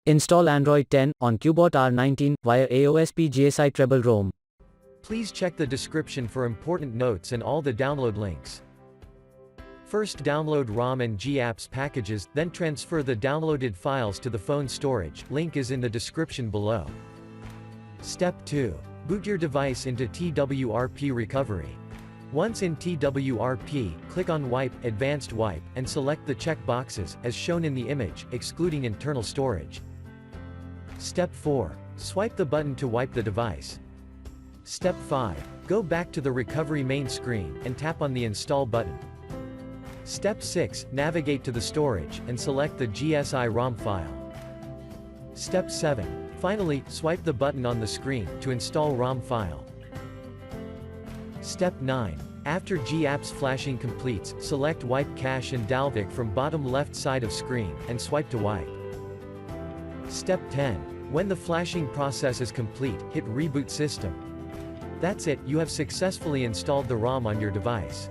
Install Android 10 on Cubot R19 via AOSP GSI Treble ROM. Please check the description for important notes and all the download links. First download ROM and GApps packages, then transfer the downloaded files to the phone storage, link is in the description below. Step 2. Boot your device into TWRP recovery. Once in TWRP, click on Wipe, Advanced Wipe, and select the check boxes, as shown in the image, excluding internal storage. Step 4. Swipe the button to wipe the device. Step 5. Go back to the recovery main screen, and tap on the Install button. Step 6. Navigate to the storage, and select the GSI ROM file. Step 7. Finally, swipe the button on the screen, to install ROM file. Step 9. After GApps flashing completes, select Wipe Cache and Dalvik from bottom left side of screen, and swipe to wipe. Step 10. When the flashing process is complete, hit Reboot System. That's it, you have successfully installed the ROM on your device.